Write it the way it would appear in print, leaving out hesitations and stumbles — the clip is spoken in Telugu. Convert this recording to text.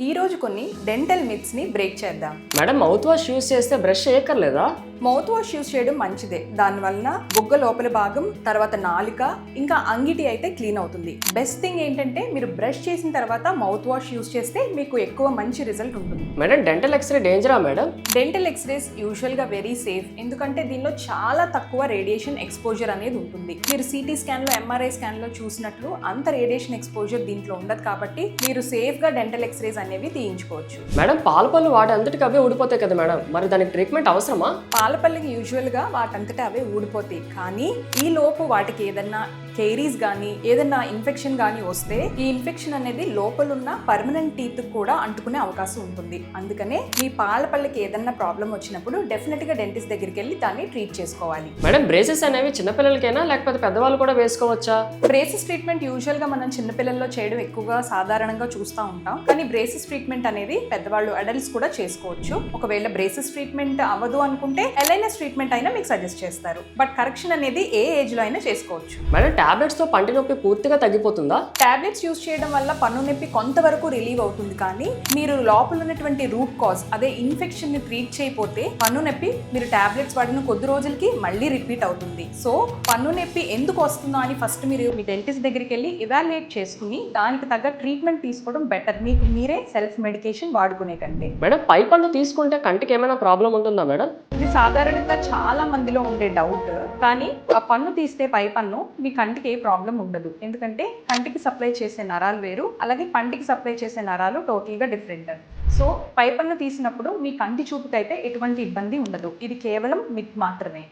ఈ రోజు కొన్ని డెంటల్ మిత్స్ ని బ్రేక్ చేద్దాం. మేడం మౌత్ వాష్ యూస్ చేస్తే బ్రష్ చేయక్కర్లేదా? మౌత్ వాష్ యూస్ చేయడం మంచిదే. దానివల్ల బుగ్గ లోపల భాగం, తర్వాత నాలుక, ఇంకా అంగిటి అయితే క్లీన్ అవుతుంది. బెస్ట్ థింగ్ ఏంటంటే మీరు బ్రష్ చేసిన తర్వాత మౌత్ వాష్ యూస్ చేస్తే మీకు ఎక్కువ మంచి రిజల్ట్ ఉంటుంది. మేడం డెంటల్ ఎక్స్రే డేంజరా మేడం? డెంటల్ ఎక్స్రేస్ యూజువల్ గా వెరీ సేఫ్, ఎందుకంటే దీనిలో చాలా తక్కువ రేడియేషన్ ఎక్స్పోజర్ అనేది ఉంటుంది. మీరు సిటీ స్కాన్ లో, ఎంఆర్ఐ స్కాన్ లో చూసినట్లు అంత రేడియేషన్ ఎక్స్పోజర్ దీంట్లో ఉండదు, కాబట్టి మీరు సేఫ్ గా డెంటల్ ఎక్స్రేస్ అనేవి తీయించుకోవచ్చు. మేడం పాల పళ్ళు వాటి అంతటికి అవే ఊడిపోతాయి కదా మేడం, మరి దానికి ట్రీట్మెంట్ అవసరమా? పాలపల్లికి యూజువల్ గా వాటంతటా అవే ఊడిపోతాయి, కానీ ఈ లోపు వాటికి ఏదన్నా కేరీస్ కానీ ఏదన్నా ఇన్ఫెక్షన్ కానీ వస్తే ఈ ఇన్ఫెక్షన్ అనేది లోపలున్న పర్మనెంట్ టీత్ కూడా అంటుకునే అవకాశం ఉంటుంది. అందుకనే మీ పాలపల్లికి ఏదన్నా ప్రాబ్లం వచ్చినప్పుడు డెఫినెట్ గా డెంటిస్ట్ దగ్గరికి వెళ్ళి దాన్ని ట్రీట్ చేసుకోవాలి. మేడం బ్రేసెస్ అనేవి చిన్నపిల్లలకైనా లేకపోతే పెద్దవాళ్ళు కూడా వేసుకోవచ్చా? బ్రేసెస్ ట్రీట్మెంట్ యూజువల్ గా మనం చిన్నపిల్లల్లో చేయడం ఎక్కువగా సాధారణంగా చూస్తూ ఉంటాం, కానీ బ్రేసెస్ ట్రీట్మెంట్ అనేది పెద్దవాళ్ళు, అడల్ట్స్ కూడా చేసుకోవచ్చు. ఒకవేళ బ్రేసెస్ ట్రీట్మెంట్ అవ్వదు అనుకుంటే ఎల్ఐఎన్ఎస్ ట్రీట్మెంట్ అయినా మీకు సజెస్ట్ చేస్తారు, బట్ కరెక్షన్ అనేది ఏ ఏజ్ లో అయినా చేసుకోవచ్చు. మేడం టాబ్లెట్స్ తో పంటి నొప్పి పూర్తిగా తగ్గిపోతుందా? టాబ్లెట్స్ యూస్ చేయడం వల్ల పన్ను నొప్పి కొంతవరకు రిలీవ్ అవుతుంది, కానీ మీరు లోపల ఉన్నటువంటి రూట్ కాజ్, అదే ఇన్ఫెక్షన్ ని ట్రీట్ చేయకపోతే పన్ను నొప్పి మీరు టాబ్లెట్స్ వాడిన కొద్ది రోజులకి మళ్ళీ రిపీట్ అవుతుంది. సో పన్ను నొప్పి ఎందుకు వస్తుందో అని ఫస్ట్ మీరు మీ డెంటిస్ట్ దగ్గరికి వెళ్ళి ఇవాల్యుయేట్ చేసుకుని దానికి తగ్గ ట్రీట్మెంట్ తీసుకోవడం బెటర్, మీకు మీరే సెల్ఫ్ మెడికేషన్ వాడుకునే కంటే. మేడం పై పన్ను తీసుకుంటే కంటికి ఏమైనా ప్రాబ్లం ఉంటుందా మేడం? ఇది సాధారణంగా చాలా మందిలో ఉండే డౌట్, కానీ ఆ పన్ను తీస్తే పై పన్ను మీ కంటికి ఏ ప్రాబ్లం ఉండదు, ఎందుకంటే కంటికి సప్లై చేసే నరాలు వేరు, అలాగే పంటికి సప్లై చేసే నరాలు టోటల్గా డిఫరెంట్. సో పై పన్ను తీసినప్పుడు మీ కంటి చూపుకైతే ఎటువంటి ఇబ్బంది ఉండదు, ఇది కేవలం మిత్ మాత్రమే.